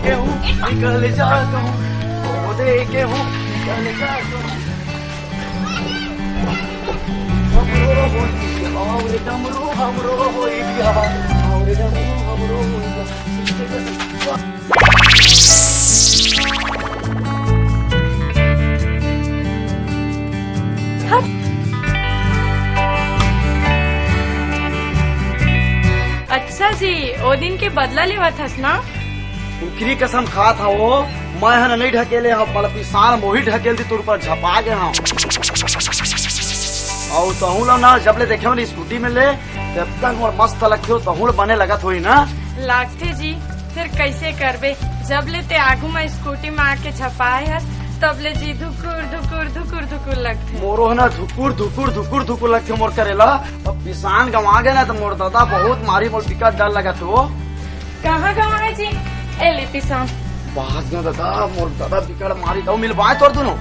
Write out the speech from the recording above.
के हूँ निकल जाता हूँ, खो दे के हूँ निकल जाता हूँ। और डमरू हमरो होई दिया, और डमरू हमरो होई दिया। अच्छा जी, ओ दिन के बदला लेवा थस ना? उकरी कसम खा था वो, मैं हन नहीं ढकेले हम पलती सार मोही ढकेल दी तुर पर झपा गए हम। और तहू लो ना जब ले देखे हो स्कूटी में ले तब तक मोर मस्त लगते हो, तहू बने लगत हुई ना। लागते जी, फिर कैसे करबे? जब ले ते आगू में स्कूटी में आके छपाए हस तब ले जी धुकुर धुकुर धुकुर धुकुर लगते। मोरो है ना धुकुर धुकुर धुकुर धुकुर लगते मोर करेला। अब किसान गंवा गए ना तो मोर दादा बहुत मारी मोर टिकट डर लगा तो। कहाँ गवाए जी? ए लिपि सा बात दादा मोर दादा टिकट मारी तो मिलवाए तोड़ दोनों।